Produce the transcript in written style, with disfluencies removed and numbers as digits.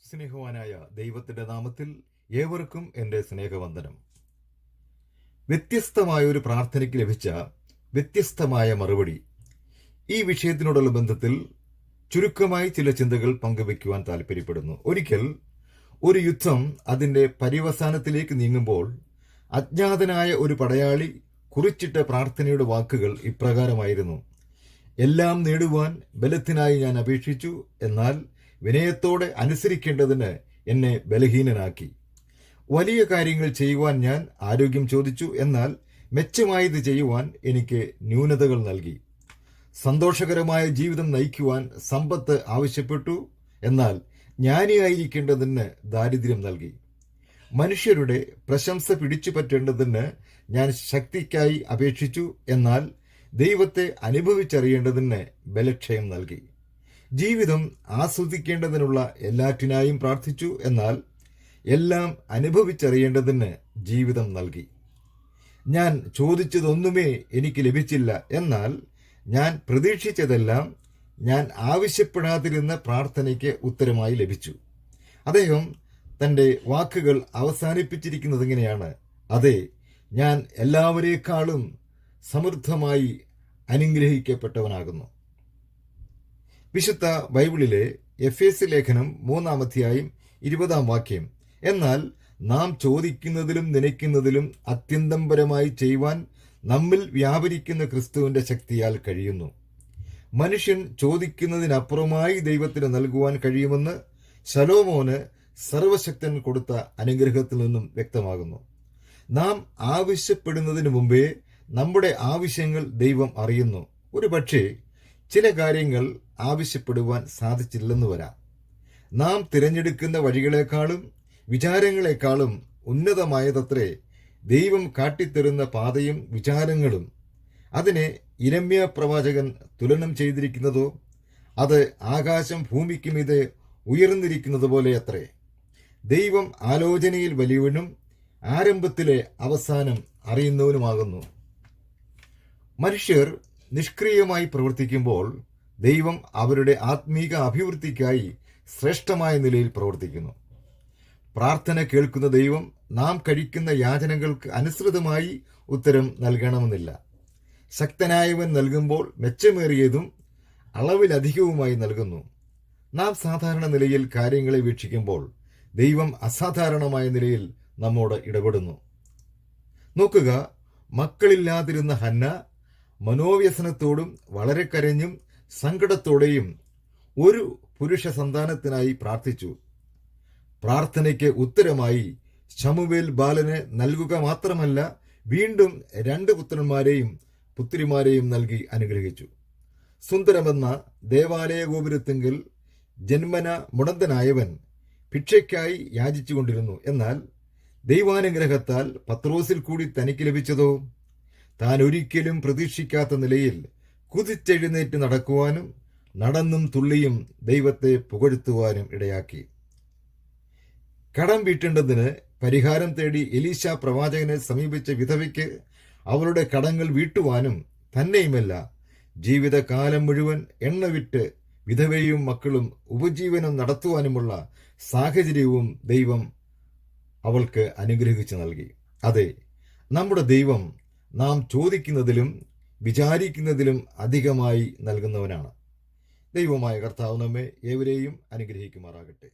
സ്നേഹവാനായ ദൈവത്തിന്റെ നാമത്തിൽ ഏവർക്കും എൻ്റെ സ്നേഹവന്ദനം. വ്യത്യസ്തമായ ഒരു പ്രാർത്ഥനയ്ക്ക് ലഭിച്ച വ്യത്യസ്തമായ മറുപടി. ഈ വിഷയത്തിനോടുള്ള ബന്ധത്തിൽ ചുരുക്കമായി ചില ചിന്തകൾ പങ്കുവയ്ക്കുവാൻ താല്പര്യപ്പെടുന്നു. ഒരിക്കൽ ഒരു യുദ്ധം അതിന്റെ പര്യവസാനത്തിലേക്ക് നീങ്ങുമ്പോൾ അജ്ഞാതനായ ഒരു പടയാളി കുറിച്ചിട്ട പ്രാർത്ഥനയുടെ വാക്കുകൾ ഇപ്രകാരമായിരുന്നു: എല്ലാം നേടുവാൻ ബലത്തിനായി ഞാൻ അപേക്ഷിച്ചു, എന്നാൽ വിനയത്തോടെ അനുസരിക്കേണ്ടതിന് എന്നെ ബലഹീനനാക്കി. വലിയ കാര്യങ്ങൾ ചെയ്യുവാൻ ഞാൻ ആരോഗ്യം ചോദിച്ചു, എന്നാൽ മെച്ചമായത് ചെയ്യുവാൻ എനിക്ക് ന്യൂനതകൾ നൽകി. സന്തോഷകരമായ ജീവിതം നയിക്കുവാൻ സമ്പത്ത് ആവശ്യപ്പെട്ടു, എന്നാൽ ജ്ഞാനിയായിരിക്കേണ്ടതിന് ദാരിദ്ര്യം നൽകി. മനുഷ്യരുടെ പ്രശംസ പിടിച്ചു പറ്റേണ്ടതിന് ഞാൻ ശക്തിക്കായി അപേക്ഷിച്ചു, എന്നാൽ ദൈവത്തെ അനുഭവിച്ചറിയേണ്ടതിന് ബലക്ഷയം നൽകി. ജീവിതം ആസ്വദിക്കേണ്ടതിനുള്ള എല്ലാറ്റിനായും പ്രാർത്ഥിച്ചു, എന്നാൽ എല്ലാം അനുഭവിച്ചറിയേണ്ടതിന് ജീവിതം നൽകി. ഞാൻ ചോദിച്ചതൊന്നുമേ എനിക്ക് ലഭിച്ചില്ല, എന്നാൽ ഞാൻ പ്രതീക്ഷിച്ചതെല്ലാം ഞാൻ ആവശ്യപ്പെടാതിരുന്ന പ്രാർത്ഥനയ്ക്ക് ഉത്തരമായി ലഭിച്ചു. അദ്ദേഹം തന്റെ വാക്കുകൾ അവസാനിപ്പിച്ചിരിക്കുന്നത് ഇങ്ങനെയാണ്: അതെ, ഞാൻ എല്ലാവരേക്കാളും സമൃദ്ധമായി അനുഗ്രഹിക്കപ്പെട്ടവനാകുന്നു. വിശുദ്ധ ബൈബിളിലെ എഫേസ്യ ലേഖനം 3-ാം അധ്യായം 20-ാം വാക്യം: എന്നാൽ നാം ചോദിക്കുന്നതിലും നനയ്ക്കുന്നതിലും അത്യന്തംപരമായി ചെയ്യുവാൻ നമ്മിൽ വ്യാപരിക്കുന്ന ക്രിസ്തുവിന്റെ ശക്തിയാൽ കഴിയുന്നു. മനുഷ്യൻ ചോദിക്കുന്നതിനപ്പുറമായി ദൈവത്തിന് നൽകുവാൻ കഴിയുമെന്ന് ശലോമോന് സർവശക്തൻ കൊടുത്ത അനുഗ്രഹത്തിൽ നിന്നും വ്യക്തമാകുന്നു. നാം ആവശ്യപ്പെടുന്നതിന് മുമ്പേ നമ്മുടെ ആവശ്യങ്ങൾ ദൈവം അറിയുന്നു. ഒരു പക്ഷേ ചില കാര്യങ്ങൾ ആവശ്യപ്പെടുവാൻ സാധിച്ചില്ലെന്ന് വരാം. നാം തിരഞ്ഞെടുക്കുന്ന വഴികളെക്കാളും വിചാരങ്ങളെക്കാളും ഉന്നതമായതത്രേ ദൈവം കാട്ടിത്തരുന്ന പാതയും വിചാരങ്ങളും. അതിനെ യിരെമ്യാ പ്രവാചകൻ തുലനം ചെയ്തിരിക്കുന്നതോ അത് ആകാശം ഭൂമിക്കുമീതെ ഉയർന്നിരിക്കുന്നത് പോലെ അത്രേ. ദൈവം ആലോചനയിൽ വലിയവനും ആരംഭത്തിലെ അവസാനം അറിയുന്നവനുമാകുന്നു. മനുഷ്യർ നിഷ്ക്രിയമായി പ്രവർത്തിക്കുമ്പോൾ ദൈവം അവരുടെ ആത്മീക അഭിവൃദ്ധിക്കായി ശ്രേഷ്ഠമായ നിലയിൽ പ്രവർത്തിക്കുന്നു. പ്രാർത്ഥന കേൾക്കുന്ന ദൈവം നാം കഴിക്കുന്ന യാചനകൾക്ക് അനുസൃതമായി ഉത്തരം നൽകണമെന്നില്ല. ശക്തനായവൻ നൽകുമ്പോൾ മെച്ചമേറിയതും അളവിലധികവുമായി നൽകുന്നു. നാം സാധാരണ നിലയിൽ കാര്യങ്ങളെ വീക്ഷിക്കുമ്പോൾ ദൈവം അസാധാരണമായ നിലയിൽ നമ്മോട് ഇടപെടുന്നു. നോക്കുക, മക്കളില്ലാതിരുന്ന ഹന്ന മനോവ്യസനത്തോടും വളരെ കരഞ്ഞും സങ്കടത്തോടെയും ഒരു പുരുഷ സന്താനത്തിനായി പ്രാർത്ഥിച്ചു. പ്രാർത്ഥനയ്ക്ക് ഉത്തരമായി ശമൂവേൽ ബാലന് നൽകുക മാത്രമല്ല, വീണ്ടും 2 പുത്രന്മാരെയും പുത്രിമാരെയും നൽകി അനുഗ്രഹിച്ചു. സുന്ദരമെന്ന ദേവാലയ ഗോപുരത്തെങ്കിൽ ജന്മന മുടന്തനായവൻ ഭിക്ഷയ്ക്കായി യാചിച്ചുകൊണ്ടിരുന്നു. എന്നാൽ ദൈവാനുഗ്രഹത്താൽ പത്രോസിൽ കൂടി തനിക്ക് ലഭിച്ചതോ താൻ ഒരിക്കലും പ്രതീക്ഷിക്കാത്ത നിലയിൽ കുതിച്ചെഴുന്നേറ്റ് നടക്കുവാനും നടന്നും തുള്ളിയും ദൈവത്തെ പുകഴ്ത്തുവാനും ഇടയാക്കി. കടം വീട്ടേണ്ടതിന് പരിഹാരം തേടി എലീശ പ്രവാചകനെ സമീപിച്ച വിധവയ്ക്ക് അവളുടെ കടങ്ങൾ വീട്ടുവാനും തന്നെയുമല്ല, ജീവിതകാലം മുഴുവൻ എണ്ണ വിറ്റ് വിധവയും മക്കളും ഉപജീവനം നടത്തുവാനുമുള്ള സാഹചര്യവും ദൈവം അവൾക്ക് അനുഗ്രഹിച്ചു നൽകി. അതെ, നമ്മുടെ ദൈവം നാം ചോദിക്കുന്നതിലും വിചാരിക്കുന്നതിലും അധികമായി നൽകുന്നവനാണ്. ദൈവമായ കർത്താവ് നമ്മെ ഏവരെയും അനുഗ്രഹിക്കുമാറാകട്ടെ.